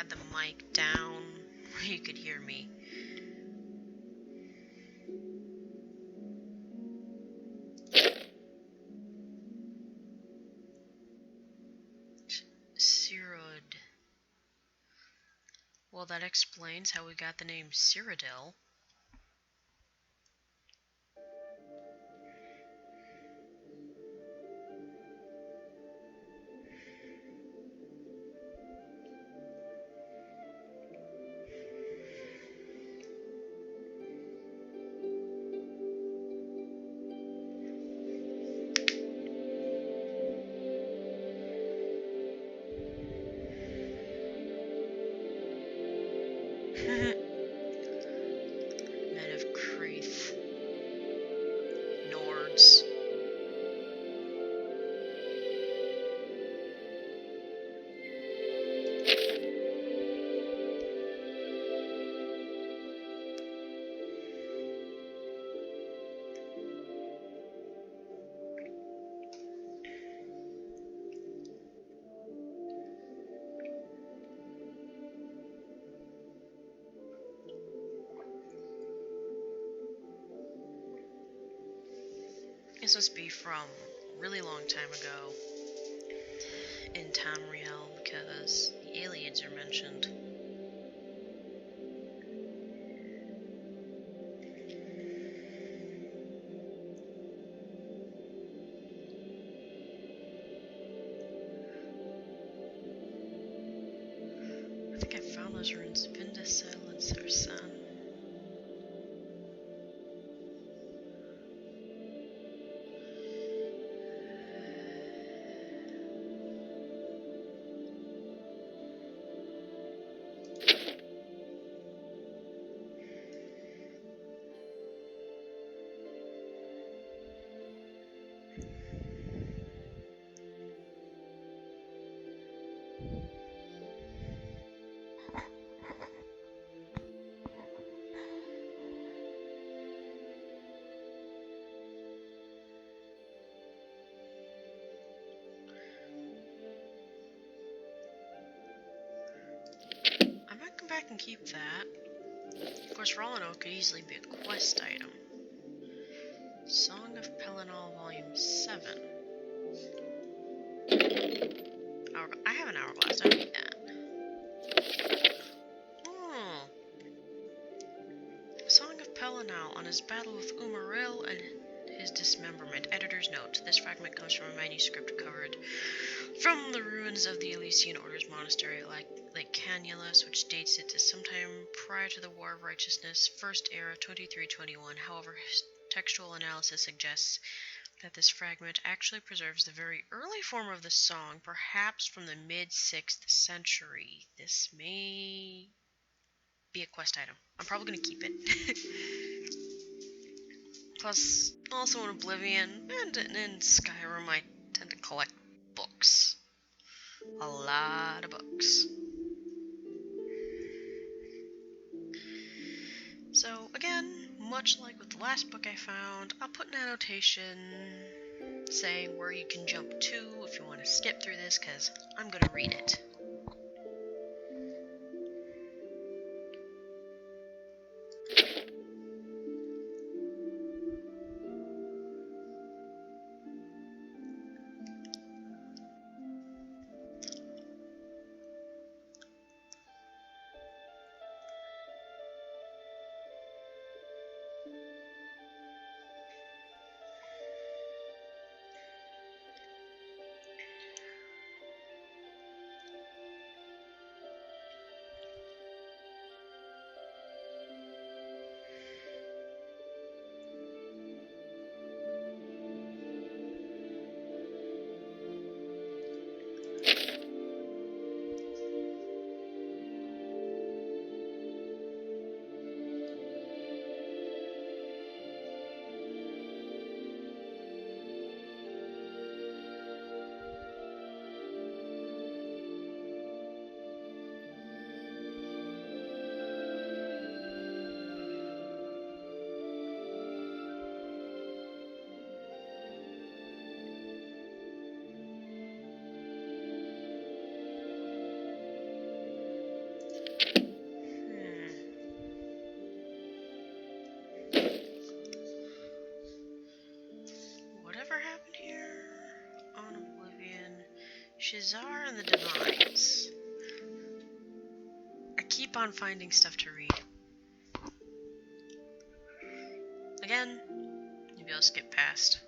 had the mic down where you could hear me. Cyrod. Well, that explains how we got the name Cyrodiil. Men of Creeth. Nords. This must be from a really long time ago in Tamriel because the aliens are mentioned. I think I found those runes. Vindicel and Sarsan. I might come back and keep that. Of course, Rollino could easily be a quest item. Song of Pelinal, Volume 7. I have an hourglass, I need that. Song of Pelinal on his battle with Umaril and his dismemberment. Editor's note. This fragment comes from a manuscript covered from the ruins of the Elysian Order's monastery at Lake Canulus, which dates it to sometime prior to the War of Righteousness, First Era 2321. However, textual analysis suggests that this fragment actually preserves the very early form of the song, perhaps from the mid-6th century. This may be a quest item. I'm probably going to keep it. Plus, also in Oblivion and in Skyrim, I tend to collect books. A lot of books. So, again, much like with the last book I found, I'll put an annotation saying where you can jump to if you want to skip through this, because I'm going to read it. Shazar and the Divines. I keep on finding stuff to read. Again, maybe I'll skip past.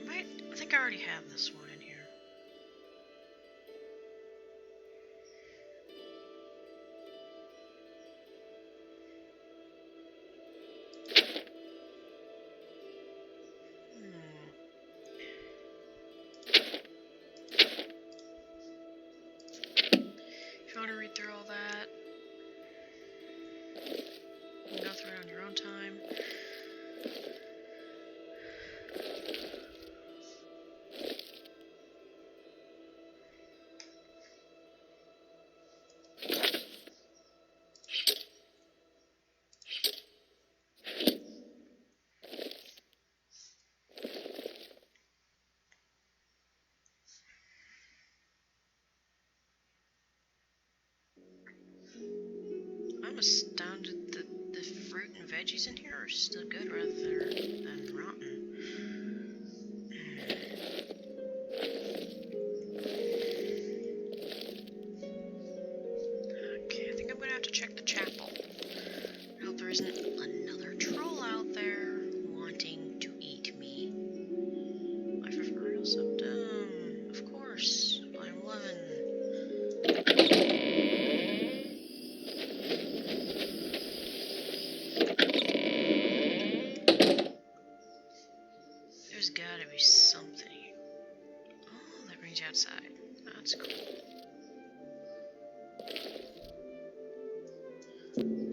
I think I already have this one in here. If you want to read through all that, you can go through it on your own time. I'm astounded that the fruit and veggies in here are still good rather than rotten. Okay, I think I'm gonna have to check the chapel. I hope there isn't another troll out there wanting to eat me. Life of Real Septum, of course. Volume 11. There's gotta be something here. Oh, that brings you outside. That's cool.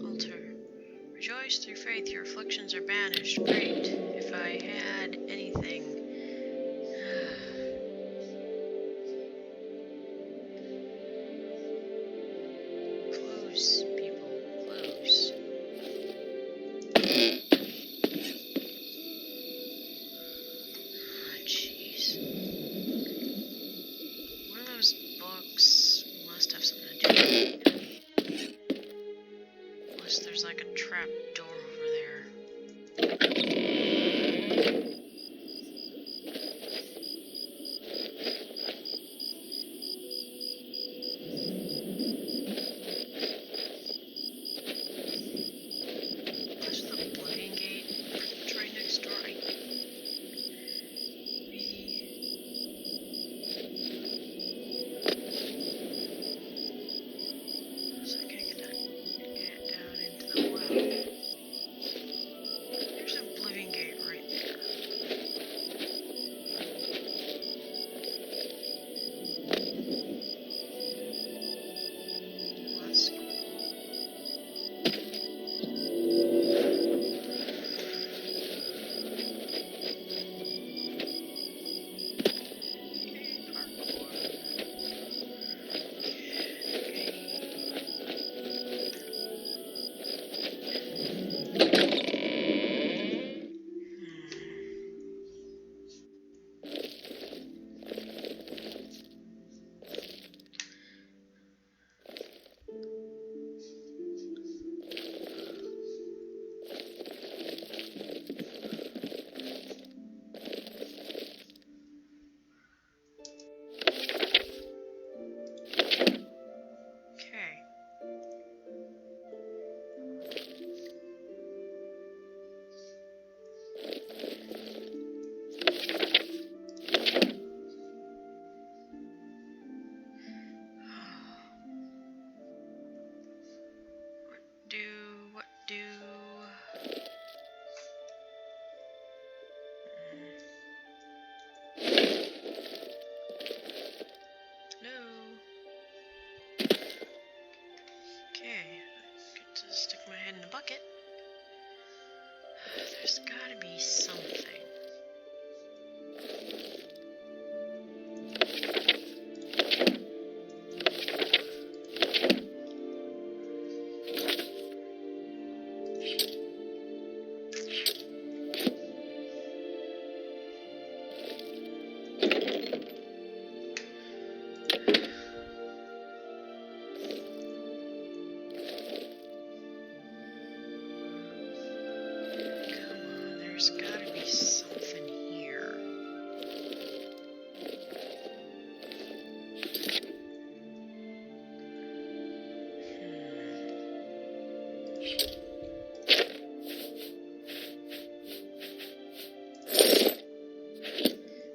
Altar. Rejoice through faith, your afflictions are banished. Great. If I had anything. Close, people. Close. Jeez. One of those books must have something to do with it. Unless there's like a trap door over there. There's the loading gate. It's right next door. So I can't get down into the well. There's gotta be something. There's gotta be something here.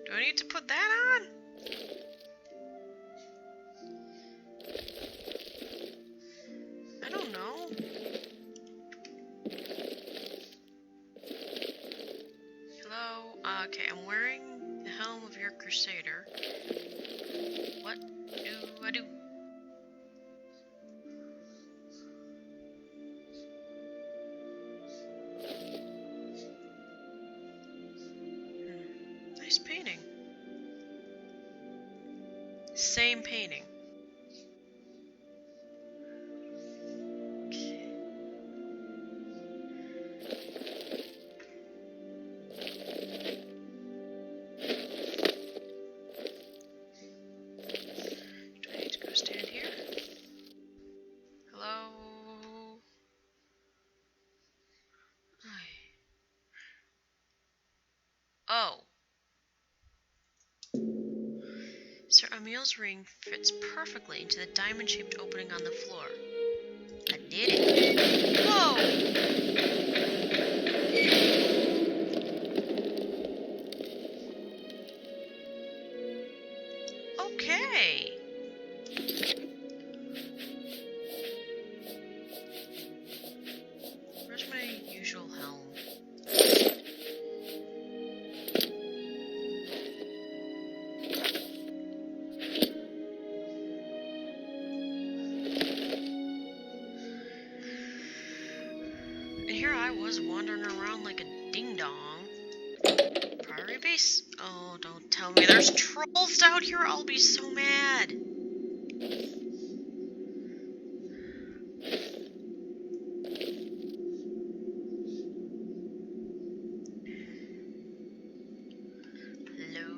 Do I need to put that on? I don't know. Hello? Okay, I'm wearing the helm of your crusader. What do I do? Nice painting. Same painting. Oh. Sir Emil's ring fits perfectly into the diamond-shaped opening on the floor. I did it. Whoa! Okay. Where's my usual helm? Was wandering around like a ding-dong. Priory base? Oh, don't tell me there's trolls out here. I'll be so mad. Hello?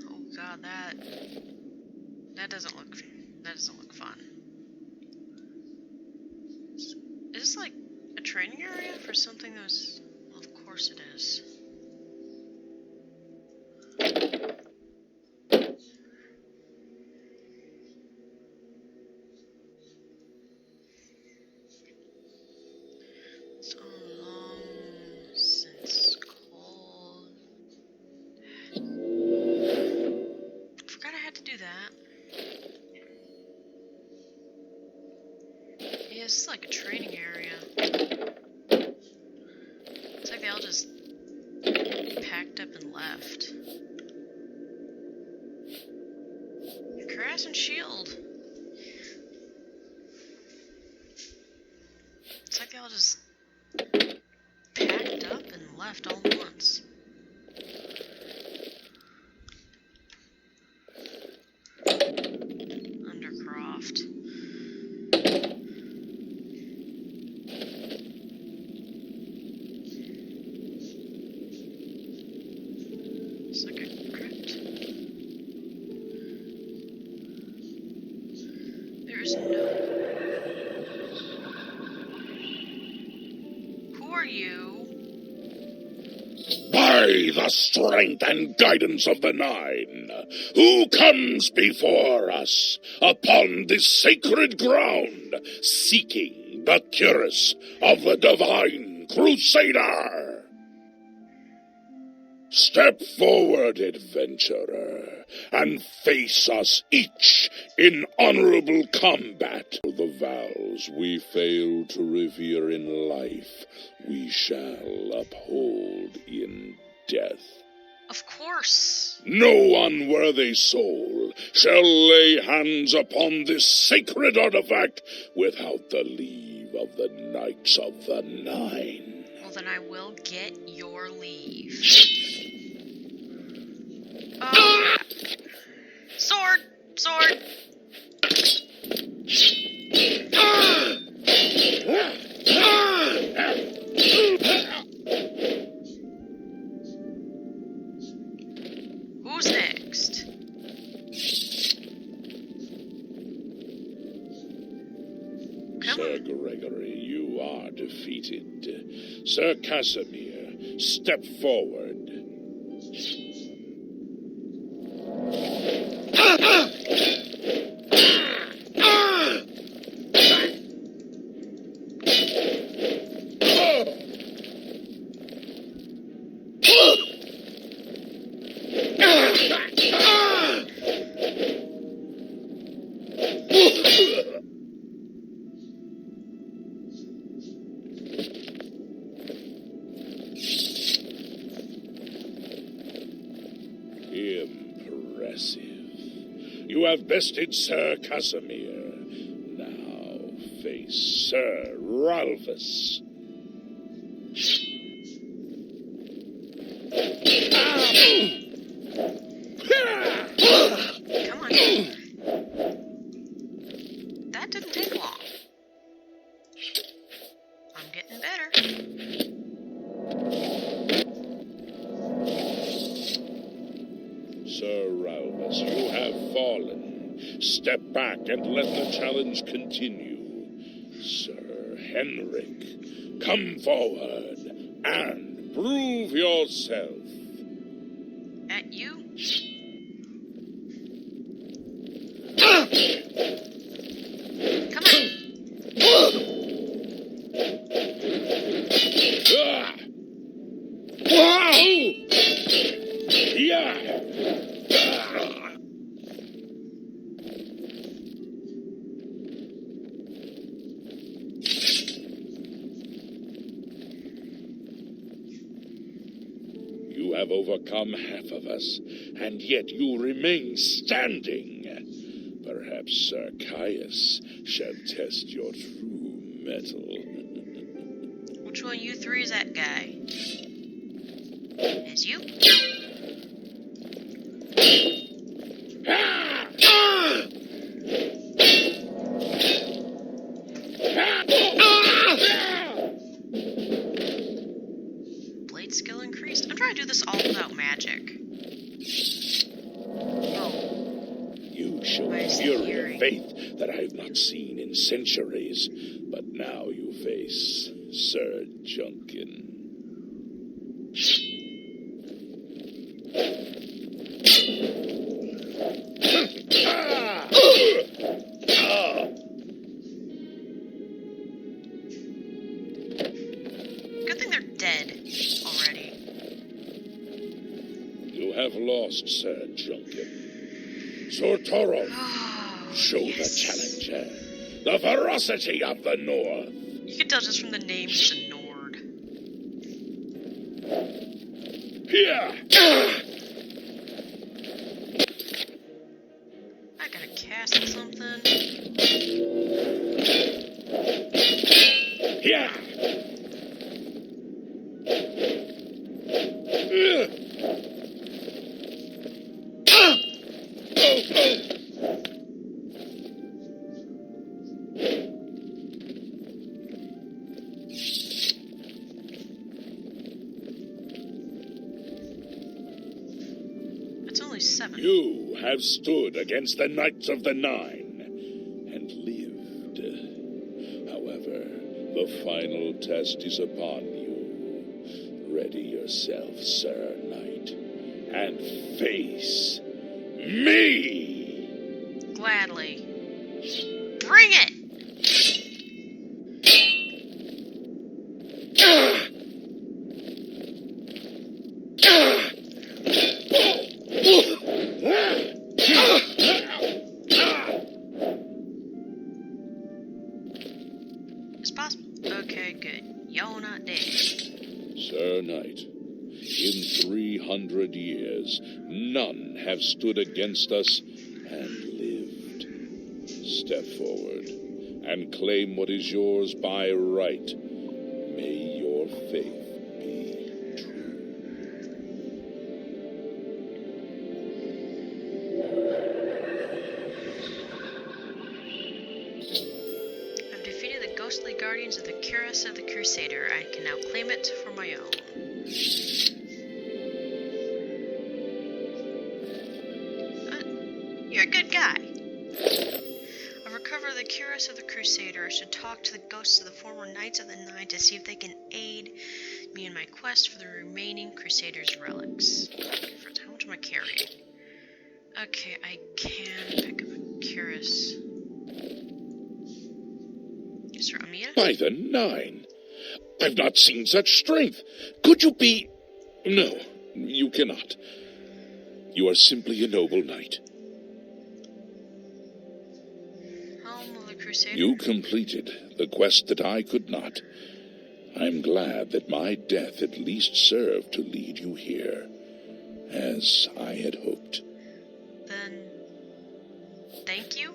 Oh god, that doesn't look fun. Is this like a training area for something that was... Well, of course it is. It's long since cold. Forgot I had to do that. Yeah, this is like a training area. It's like they all just packed up and left. Cuirass and shield. It's like they all just packed up and left all at once. Undercroft. It's like a crypt. There is no... Who are you? By the strength and guidance of the Nine, who comes before us upon this sacred ground, seeking the cuirass of the Divine Crusader? Step forward, adventurer, and face us each in honorable combat. The vows we fail to revere in life, we shall uphold in death. Of course. No unworthy soul shall lay hands upon this sacred artifact without the leave of the Knights of the Nine. Well, then I will get your leave. Sword! Sword! Who's next? Come Sir on. Gregory, you are defeated. Sir Casimir, step forward. Impressive. You have bested Sir Casimir. Now face Sir Ralphus. Come on. That didn't take long. I'm getting better. Sir Ralphus, you have fallen. Step back and let the challenge continue. Sir Henrik, come forward and prove yourself. At you? Come on. Wow! Yeah! You have overcome half of us, and yet you remain standing. Perhaps Sir Caius shall test your true mettle. Which one of you three is that guy? Is you? Blade skill increased? I'm trying to do this all without magic. Oh. You show a Where's the fury fury? of faith that I have not seen in centuries, but now you face Sir Junkin. Good thing they're dead already. You have lost, Sir Junkin. Sir Toro, Oh, show yes. the challenger the ferocity of the North. You can tell just from the name he's a Nord. Here! I gotta cast something. Here! It's only 7. You have stood against the Knights of the Nine and lived. However, the final test is upon you. Ready yourself, Sir Knight, and face me! Gladly. Bring it! It's possible. Okay, good. Y'all not dead. Sir Knight, In 300 years, none have stood against us and lived. Step forward and claim what is yours by right. May your faith be true. I've defeated the ghostly guardians of the cuirass of the Crusader. I can now claim it for my own. You're a good guy. I've recovered the cuirass of the Crusader. I should talk to the ghosts of the former Knights of the Nine to see if they can aid me in my quest for the remaining Crusader's relics. How much am I carrying? Okay, I can pick up a cuirass. Sir Amira? By the Nine! I've not seen such strength. Could you be... No, you cannot. You are simply a noble knight. Helm of the Crusader? You completed the quest that I could not. I'm glad that my death at least served to lead you here, as I had hoped. Then, thank you?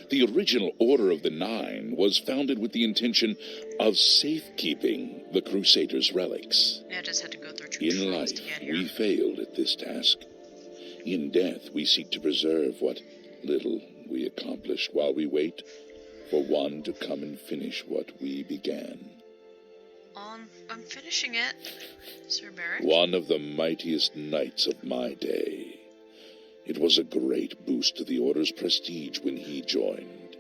The original Order of the Nine was founded with the intention of safekeeping the Crusaders' relics. Yeah, I just had to go through two In trolls life, to get here. we failed at this task. In death, we seek to preserve what little we accomplished while we wait for one to come and finish what we began. I'm finishing it, Sir Barrett. One of the mightiest knights of my day. It was a great boost to the Order's prestige when he joined.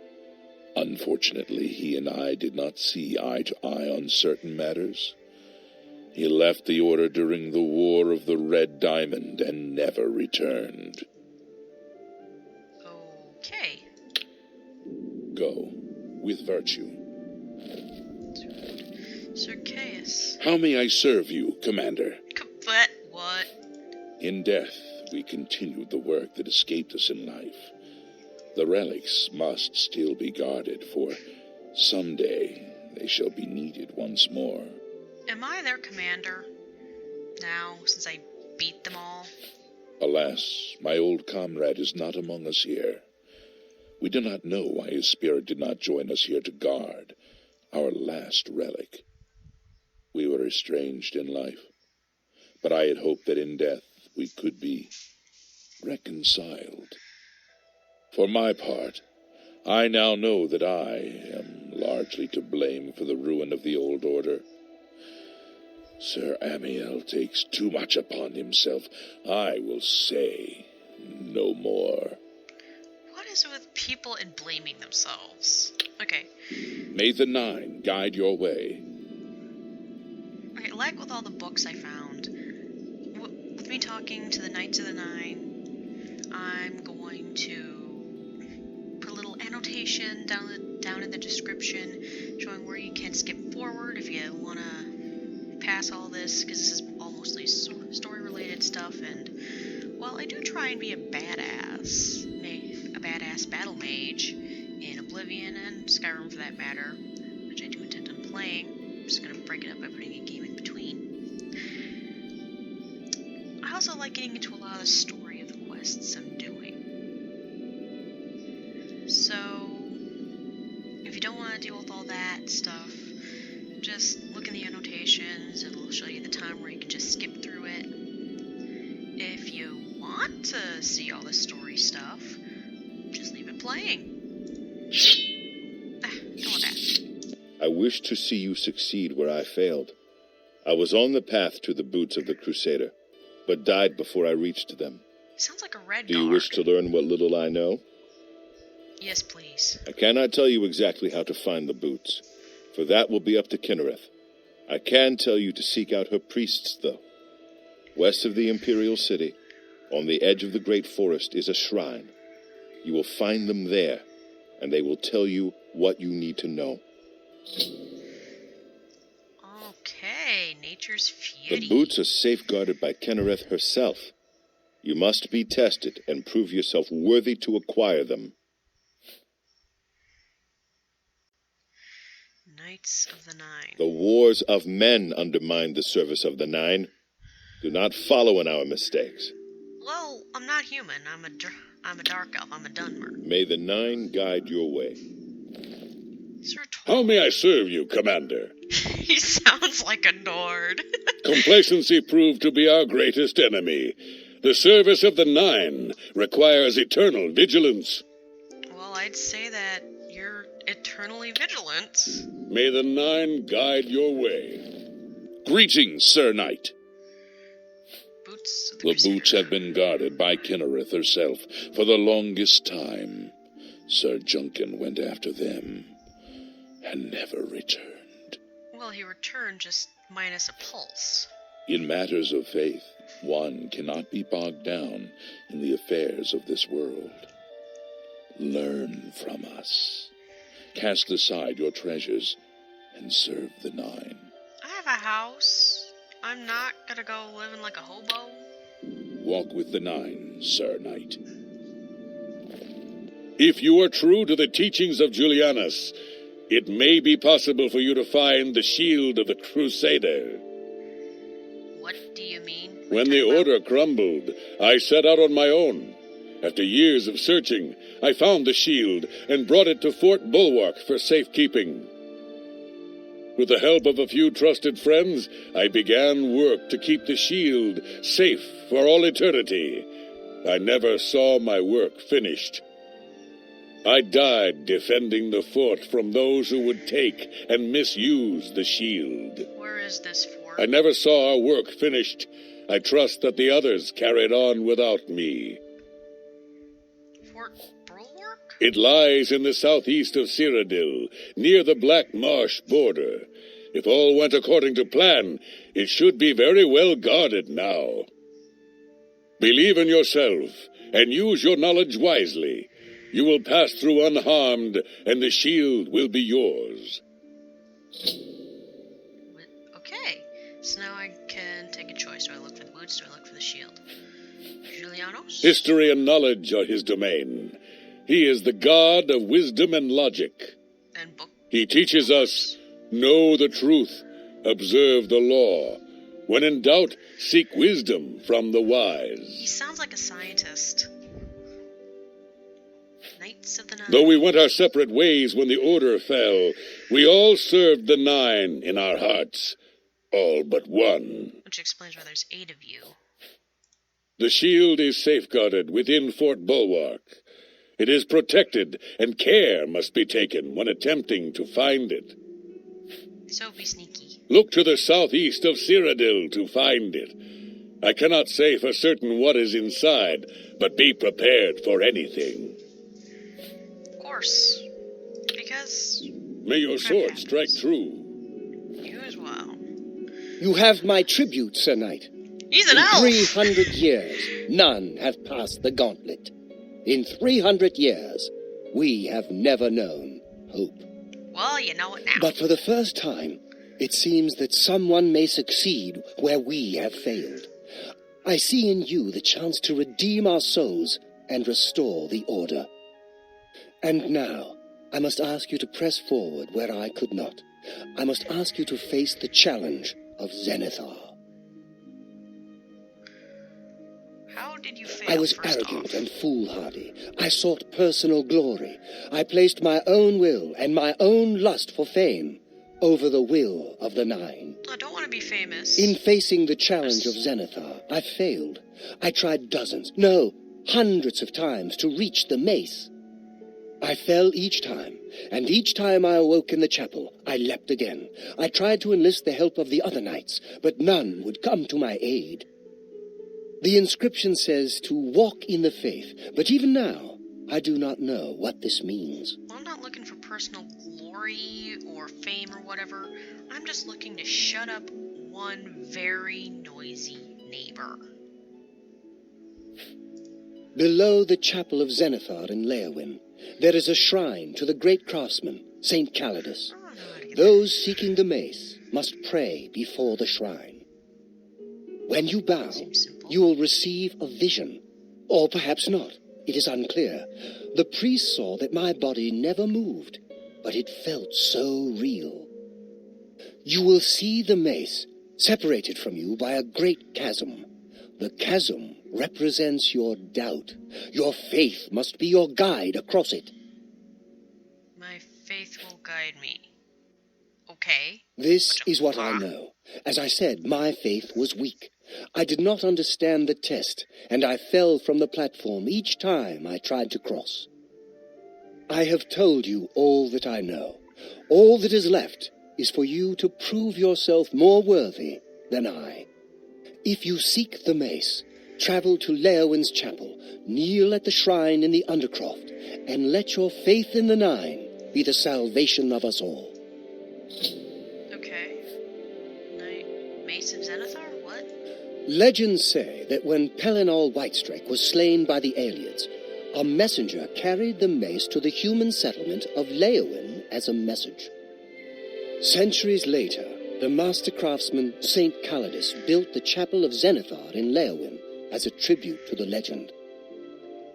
Unfortunately, he and I did not see eye to eye on certain matters. He left the Order during the War of the Red Diamond and never returned. Okay. Go, with virtue. Sir Caius. How may I serve you, Commander? But what? In death, we continued the work that escaped us in life. The relics must still be guarded, for someday they shall be needed once more. Am I their commander? Now, since I beat them all? Alas, my old comrade is not among us here. We do not know why his spirit did not join us here to guard our last relic. We were estranged in life, but I had hoped that in death we could be reconciled. For my part, I now know that I am largely to blame for the ruin of the old order. Sir Amiel takes too much upon himself. I will say no more. What is it with people and blaming themselves? Okay. May the Nine guide your way. Okay, like with all the books I found, with me talking to the Knights of the Nine, I'm going to put a little annotation down in the description showing where you can skip forward if you want to pass all this, because this is all mostly story-related stuff, and while I do try and be a badass battle mage in Oblivion and Skyrim for that matter, which I do intend on playing, I'm just going to break it up by putting a game in between. I also like getting into a lot of the story of the quests I'm doing. So, if you don't want to deal with all that stuff, just look in the annotations. It'll show you the time where you can just skip through it. If you want to see all the story stuff, just leave it playing. Go with that. I wish to see you succeed where I failed. I was on the path to the boots of the Crusader, but died before I reached them. Sounds like a red Do you guard. wish to learn what little I know? Yes, please. I cannot tell you exactly how to find the boots, for that will be up to Kinnereth. I can tell you to seek out her priests, though. West of the Imperial City, on the edge of the great forest, is a shrine. You will find them there, and they will tell you what you need to know. Okay, nature's The beauty. boots are safeguarded by Kinnereth herself. You must be tested and prove yourself worthy to acquire them. Knights of the Nine. The wars of men undermined the service of the Nine. Do not follow in our mistakes. Well, I'm not human. I'm a dark elf. I'm a Dunmer. May the Nine guide your way. Sir How may I serve you, Commander? He sounds like a Nord. Complacency proved to be our greatest enemy. The service of the Nine requires eternal vigilance. Well, I'd say that you're eternally vigilant. May the Nine guide your way. Greetings, Sir Knight. Boots of the The Crusader. boots have been guarded by Kinnereth herself for the longest time. Sir Junkin went after them and never returned. Well, he returned just minus a pulse. In matters of faith, one cannot be bogged down in the affairs of this world. Learn from us. Cast aside your treasures and serve the Nine. I have a house. I'm not gonna go living like a hobo. Walk with the Nine, Sir Knight. If you are true to the teachings of Julianus, it may be possible for you to find the shield of the Crusader. What do you mean? When the order crumbled, I set out on my own. After years of searching, I found the shield and brought it to Fort Bulwark for safekeeping. With the help of a few trusted friends, I began work to keep the shield safe for all eternity. I never saw my work finished. I died defending the fort from those who would take and misuse the shield. Where is this fort? I never saw our work finished. I trust that the others carried on without me. Fort Bulwark? It lies in the southeast of Cyrodiil, near the Black Marsh border. If all went according to plan, it should be very well guarded now. Believe in yourself, and use your knowledge wisely. You will pass through unharmed, and the shield will be yours. Okay, so now I can take a choice. Do I look for the boots? Do I look for the shield? Julianos? History and knowledge are his domain. He is the god of wisdom and logic. And book? He teaches us, know the truth, observe the law. When in doubt, seek wisdom from the He wise. sounds like a scientist. Knights of the Nine. Though we went our separate ways when the order fell, we all served the Nine in our hearts. All but one. Which explains why there's 8 of you. The shield is safeguarded within Fort Bulwark. It is protected, and care must be taken when attempting to find it. So be sneaky. Look to the southeast of Cyrodiil to find it. I cannot say for certain what is inside, but be prepared for anything. Of course. Because May your sword strike true. you as well. You have my tribute, Sir Knight. He's an In elf! 300 years, none have passed the gauntlet. In 300 years, we have never known hope. Well, you know it now. But for the first time, it seems that someone may succeed where we have failed. I see in you the chance to redeem our souls and restore the order. And now, I must ask you to press forward where I could not. I must ask you to face the challenge of Zenithar. How did you fail? I was first arrogant off? and foolhardy. I sought personal glory. I placed my own will and my own lust for fame over the will of the Nine. I don't want to be famous. In facing the challenge of Zenithar, I failed. I tried dozens, no, hundreds of times to reach the mace. I fell each time, and each time I awoke in the chapel, I leapt again. I tried to enlist the help of the other knights, but none would come to my aid. The inscription says to walk in the faith, but even now, I do not know what this means. Well, I'm not looking for personal glory or fame or whatever. I'm just looking to shut up one very noisy neighbor. Below the chapel of Zenithar in Leowyn, there is a shrine to the great craftsman, Saint Calidus. I don't know how to get Those seeking the mace must pray before the shrine. When you bow, Seems simple. you will receive a vision, or perhaps not. It is unclear. The priest saw that my body never moved, but it felt so real. You will see the mace separated from you by a great chasm. The chasm represents your doubt. Your faith must be your guide across it. My faith will guide me. Okay. This is what I know. As I said, my faith was weak. I did not understand the test, and I fell from the platform each time I tried to cross. I have told you all that I know. All that is left is for you to prove yourself more worthy than I. If you seek the mace, travel to Leowin's chapel, kneel at the shrine in the Undercroft, and let your faith in the Nine be the salvation of us all. Okay. Mace of Zenithar? What? Legends say that when Pelinal Whitestrake was slain by the Aelids, a messenger carried the mace to the human settlement of Leowin as a message. Centuries later, the master craftsman St. Calidus built the Chapel of Zenithar in Leowin as a tribute to the legend.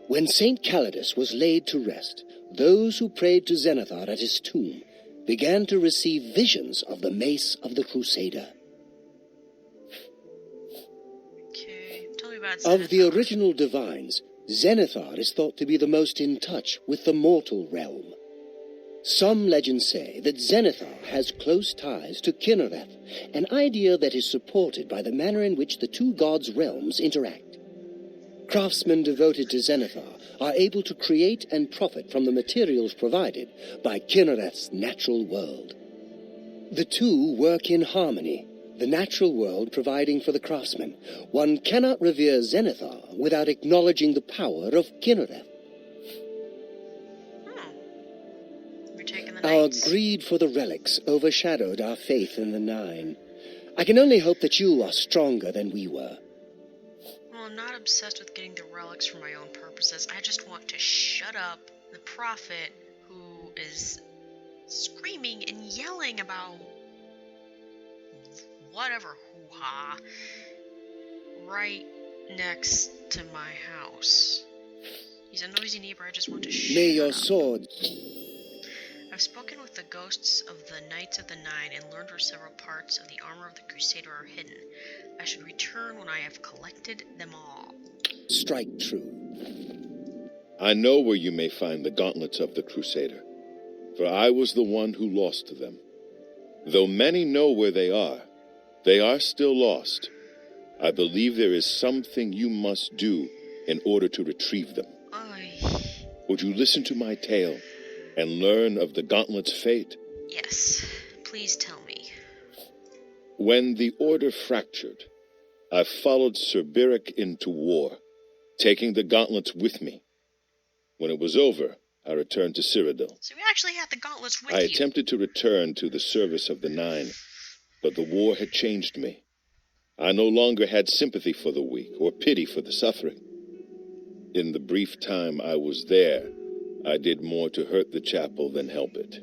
When St. Calidus was laid to rest, those who prayed to Zenithar at his tomb began to receive visions of the mace of the Crusader. Okay, tell me about Zenithar. Of the original divines, Zenithar is thought to be the most in touch with the mortal realm. Some legends say that Zenithar has close ties to Kinnereth, an idea that is supported by the manner in which the two gods' realms interact. Craftsmen devoted to Zenithar are able to create and profit from the materials provided by Kinnereth's natural world. The two work in harmony, the natural world providing for the craftsman. One cannot revere Zenithar without acknowledging the power of Kinnereth. We're taking the Our knights. greed for the relics overshadowed our faith in the Nine. I can only hope that you are stronger than we were. Well, I'm not obsessed with getting the relics for my own purposes. I just want to shut up the prophet who is screaming and yelling about whatever hoo-ha right next to my house. He's a noisy neighbor. I just want to shut May your up. sword... I've spoken with the ghosts of the Knights of the Nine and learned where several parts of the armor of the Crusader are hidden. I should return when I have collected them all. strike true. I know where you may find the gauntlets of the Crusader, for I was the one who lost them. Though many know where they are still lost. I believe there is something you must do in order to retrieve them. Aye. Would you listen to my tale and learn of the gauntlet's fate? Yes, please tell me. When the Order fractured, I followed Sir Beric into war, taking the gauntlets with me. When it was over, I returned to Cyrodiil. So you actually had the gauntlets with I you. attempted to return to the service of the Nine, but the war had changed me. I no longer had sympathy for the weak or pity for the suffering. In the brief time I was there, I did more to hurt the chapel than help it.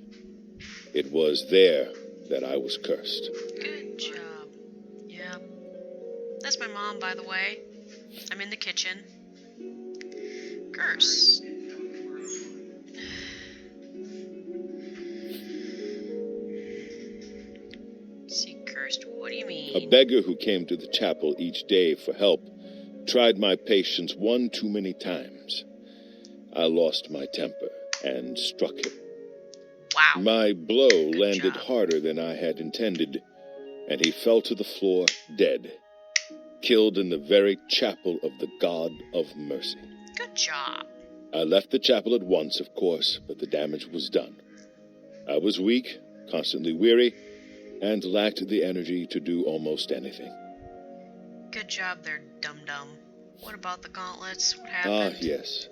It was there that I was cursed. Good job. Yeah. That's my mom, by the way. I'm in the kitchen. Curse. See, cursed, what do you mean? A beggar who came to the chapel each day for help tried my patience one too many times. I lost my temper and struck him. Wow. My blow Good landed job. harder than I had intended, and he fell to the floor dead, killed in the very chapel of the God of Mercy. Good job. I left the chapel at once, of course, but the damage was done. I was weak, constantly weary, and lacked the energy to do almost anything. Good job there, dum-dum. What about the gauntlets? What Ah, happened? yes.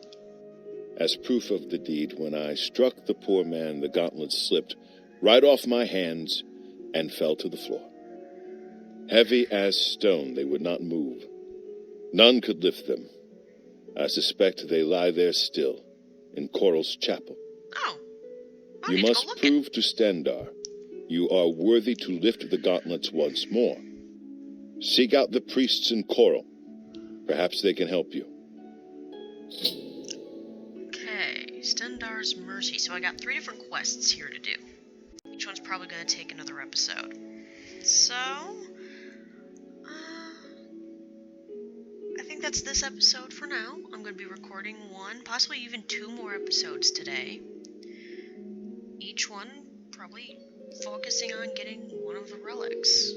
As proof of the deed, when I struck the poor man, the gauntlets slipped right off my hands and fell to the floor. Heavy as stone, they would not move. None could lift them. I suspect they lie there still, in Coral's chapel. Oh. I You need must to go look prove to Stendar you are worthy to lift the gauntlets once more. Seek out the priests in Coral. Perhaps they can help you. Okay, Stendar's Mercy. So I got 3 different quests here to do. Each one's probably going to take another episode. So, that's this episode for now. I'm going to be recording one, possibly even 2 more episodes today. Each one probably focusing on getting one of the relics.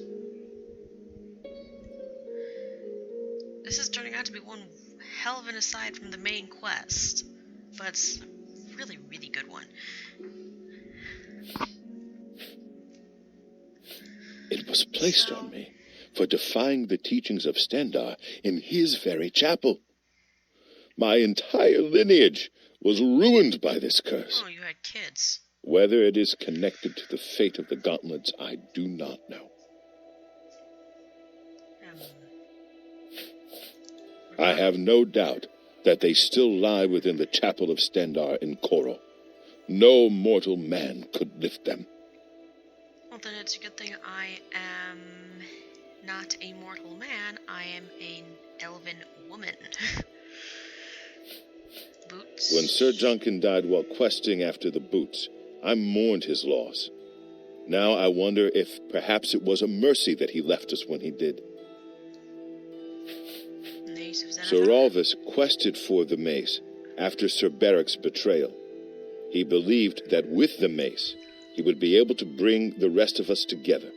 This is turning out to be one hell of an aside from the main quest, but it's a really, really good one. It was placed on me for defying the teachings of Stendar in his very chapel. My entire lineage was ruined by this curse. Oh, you had kids. Whether it is connected to the fate of the gauntlets, I do not know. I have no doubt that they still lie within the chapel of Stendar in Coral. No mortal man could lift them. Well, then it's a good thing I am not a mortal man. I am an elven woman. Boots. When Sir Juncan died while questing after the boots, I mourned his loss. Now I wonder if perhaps it was a mercy that he left us when he did. Sir Rolvus quested for the mace after Sir Beric's betrayal. He believed that with the mace, he would be able to bring the rest of us together.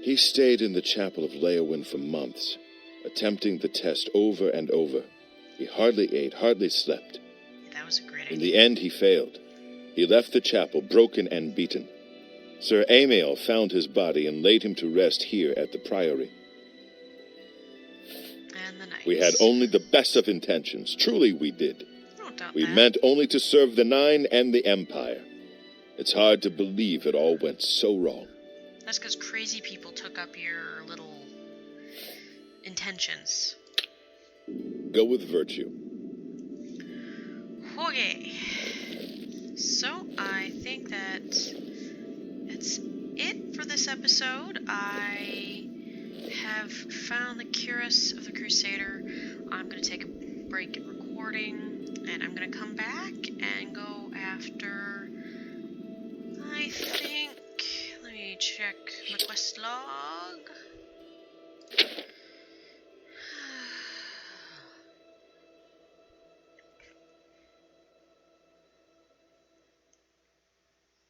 He stayed in the chapel of Leowyn for months, attempting the test over and over. He hardly ate, hardly slept. That was a great idea. In the end, he failed. He left the chapel broken and beaten. Sir Amael found his body and laid him to rest here at the Priory. And the knights. We had only the best of intentions. Truly we did. Don't doubt We that. meant only to serve the Nine and the Empire. It's hard to believe it all went so wrong. That's because crazy people took up your little intentions. Go with virtue. Okay. So, I think that that's it for this episode. I have found the cuirass of the Crusader. I'm going to take a break in recording, and I'm going to come back and go after, I think, let me check my quest log.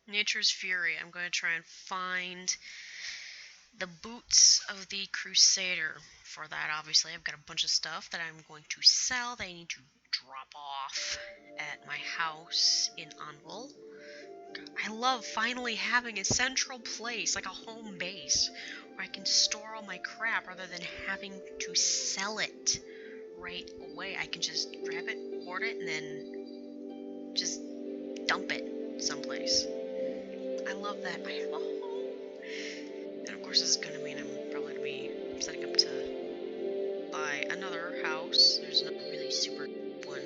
Nature's Fury. I'm going to try and find the boots of the Crusader. For that, obviously, I've got a bunch of stuff that I'm going to sell. They need to drop off at my house in Anvil. I love finally having a central place, like a home base, where I can store all my crap rather than having to sell it right away. I can just grab it, hoard it, and then just dump it someplace. I love that. I have a home. And of course, this is going to mean I'm probably going to be setting up to buy another house. There's another really super one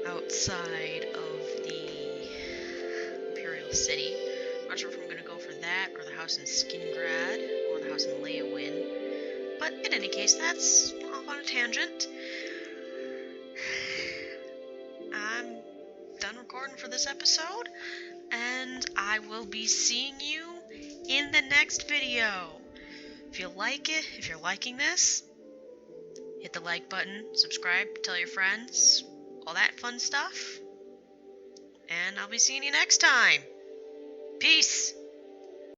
outside of the Imperial City. I'm not sure if I'm going to go for that, or the house in Skingrad, or the house in Leowyn. But in any case, that's off on a tangent. I'm done recording for this episode, and I will be seeing you in the next video. If you like it, if you're liking this, hit the like button, subscribe, tell your friends, all that fun stuff. And I'll be seeing you next time. Peace!